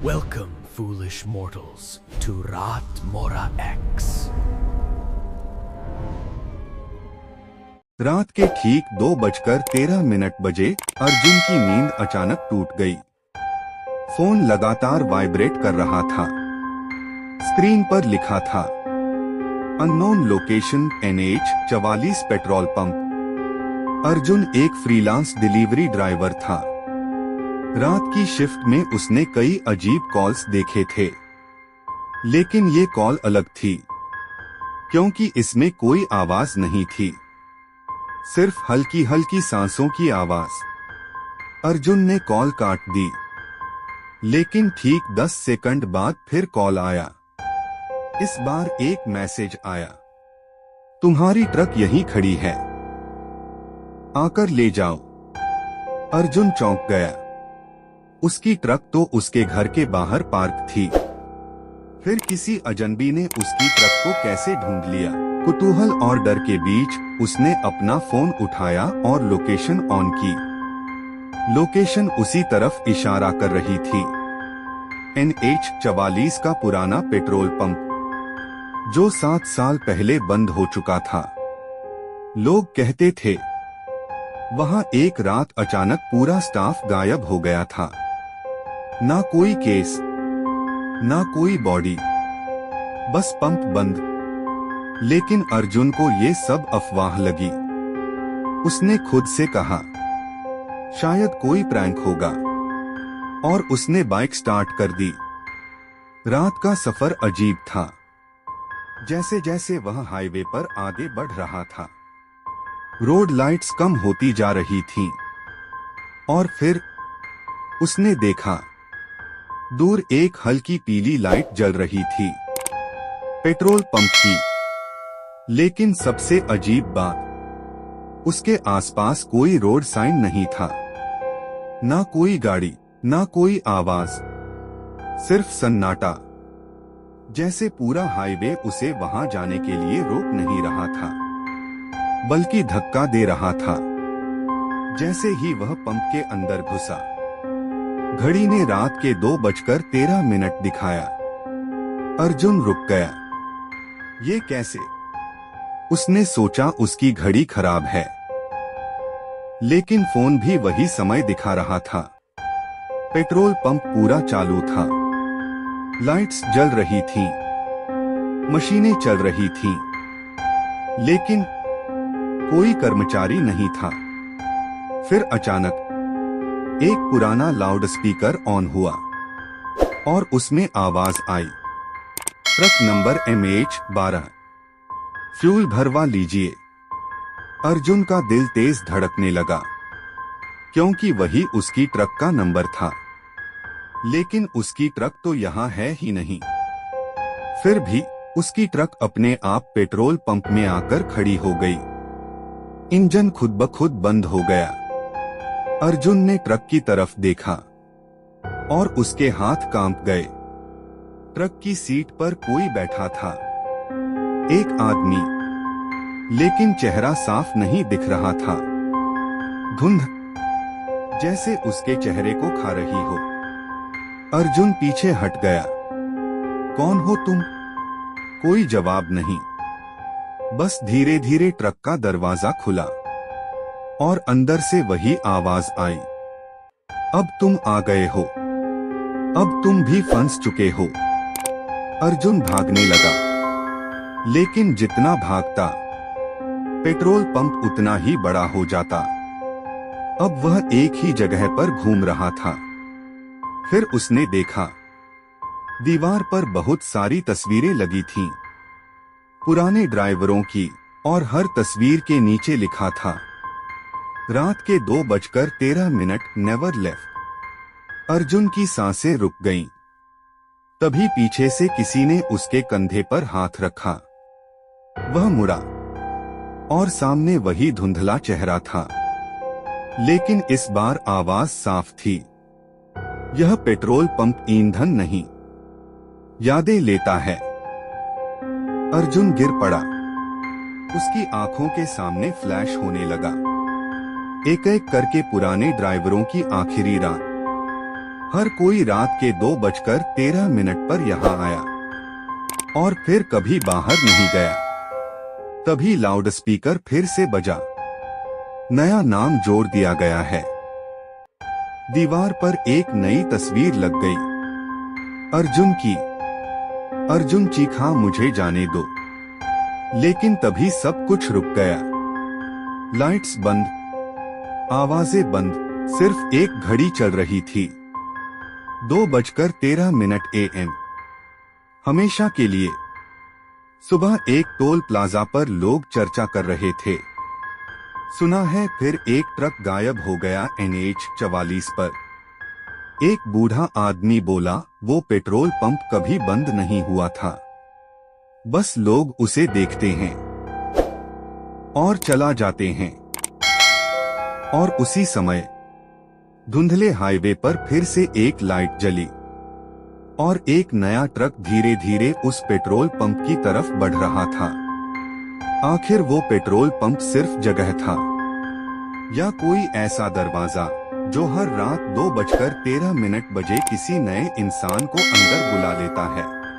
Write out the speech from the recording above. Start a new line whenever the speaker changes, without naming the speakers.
Welcome, foolish mortals, to Rat Mora X.
रात के ठीक 2:13 बजे अर्जुन की नींद अचानक टूट गई। फोन लगातार वाइब्रेट कर रहा था। स्क्रीन पर लिखा था unknown location NH44 petrol pump. Arjun एक फ्रीलांस डिलीवरी ड्राइवर था। रात की शिफ्ट में उसने कई अजीब कॉल्स देखे थे, लेकिन ये कॉल अलग थी क्योंकि इसमें कोई आवाज नहीं थी, सिर्फ हल्की हल्की सांसों की आवाज। अर्जुन ने कॉल काट दी, लेकिन ठीक 10 सेकंड बाद फिर कॉल आया। इस बार एक मैसेज आया, तुम्हारी ट्रक यहीं खड़ी है, आकर ले जाओ। अर्जुन चौंक गया। उसकी ट्रक तो उसके घर के बाहर पार्क थी, फिर किसी अजनबी ने उसकी ट्रक को कैसे ढूंढ लिया? कुतूहल और डर के बीच उसने अपना फोन उठाया और लोकेशन ऑन की। लोकेशन उसी तरफ इशारा कर रही थी, NH44 का पुराना पेट्रोल पंप, जो 7 साल पहले बंद हो चुका था। लोग कहते थे वहां एक रात अचानक पूरा स्टाफ गायब हो गया था। ना कोई केस, ना कोई बॉडी, बस पंप बंद। लेकिन अर्जुन को ये सब अफवाह लगी। उसने खुद से कहा, शायद कोई प्रैंक होगा, और उसने बाइक स्टार्ट कर दी। रात का सफर अजीब था। जैसे जैसे वह हाईवे पर आगे बढ़ रहा था, रोड लाइट्स कम होती जा रही थीं, और फिर उसने देखा दूर एक हल्की पीली लाइट जल रही थी, पेट्रोल पंप की। लेकिन सबसे अजीब बात, उसके आसपास कोई रोड साइन नहीं था। ना कोई गाड़ी, ना कोई आवाज, सिर्फ सन्नाटा, जैसे पूरा हाईवे उसे वहां जाने के लिए रोक नहीं रहा था, बल्कि धक्का दे रहा था। जैसे ही वह पंप के अंदर घुसा, घड़ी ने रात के 2:13 दिखाया। अर्जुन रुक गया। ये कैसे? उसने सोचा उसकी घड़ी खराब है, लेकिन फोन भी वही समय दिखा रहा था। पेट्रोल पंप पूरा चालू था, लाइट्स जल रही थीं, मशीनें चल रही थीं, लेकिन कोई कर्मचारी नहीं था। फिर अचानक एक पुराना लाउडस्पीकर ऑन हुआ और उसमें आवाज आई, ट्रक नंबर MH12, फ्यूल भरवा लीजिए। अर्जुन का दिल तेज धड़कने लगा, क्योंकि वही उसकी ट्रक का नंबर था। लेकिन उसकी ट्रक तो यहाँ है ही नहीं। फिर भी उसकी ट्रक अपने आप पेट्रोल पंप में आकर खड़ी हो गई। इंजन खुद ब खुद बंद हो गया। अर्जुन ने ट्रक की तरफ देखा और उसके हाथ कांप गए। ट्रक की सीट पर कोई बैठा था, एक आदमी, लेकिन चेहरा साफ नहीं दिख रहा था। धुंध जैसे उसके चेहरे को खा रही हो। अर्जुन पीछे हट गया। कौन हो तुम? कोई जवाब नहीं। बस धीरे धीरे ट्रक का दरवाजा खुला और अंदर से वही आवाज आई, अब तुम आ गए हो, अब तुम भी फंस चुके हो। अर्जुन भागने लगा, लेकिन जितना भागता, पेट्रोल पंप उतना ही बड़ा हो जाता। अब वह एक ही जगह पर घूम रहा था। फिर उसने देखा, दीवार पर बहुत सारी तस्वीरें लगी थीं, पुराने ड्राइवरों की, और हर तस्वीर के नीचे लिखा था, रात के 2:13 नेवर लेफ्ट। अर्जुन की सांसें रुक गईं। तभी पीछे से किसी ने उसके कंधे पर हाथ रखा। वह मुड़ा और सामने वही धुंधला चेहरा था, लेकिन इस बार आवाज साफ थी। यह पेट्रोल पंप ईंधन नहीं, यादें लेता है। अर्जुन गिर पड़ा। उसकी आंखों के सामने फ्लैश होने लगा, एक एक करके पुराने ड्राइवरों की आखिरी रात, हर कोई रात के 2:13 पर यहाँ आया और फिर कभी बाहर नहीं गया। तभी लाउडस्पीकर फिर से बजा। नया नाम जोड़ दिया गया है। दीवार पर एक नई तस्वीर लग गई, अर्जुन की। अर्जुन चीखा, मुझे जाने दो। लेकिन तभी सब कुछ रुक गया। लाइट्स बंद, आवाजें बंद, सिर्फ एक घड़ी चल रही थी। 2:13 AM। हमेशा के लिए। सुबह एक टोल प्लाजा पर लोग चर्चा कर रहे थे। सुना है फिर एक ट्रक गायब हो गया NH 44 पर। एक बूढ़ा आदमी बोला, वो पेट्रोल पंप कभी बंद नहीं हुआ था, बस लोग उसे देखते हैं और चला जाते हैं। और उसी समय धुंधले हाईवे पर फिर से एक लाइट जली और एक नया ट्रक धीरे धीरे उस पेट्रोल पंप की तरफ बढ़ रहा था। आखिर वो पेट्रोल पंप सिर्फ जगह था या कोई ऐसा दरवाजा जो हर रात 2:13 बजे किसी नए इंसान को अंदर बुला लेता है।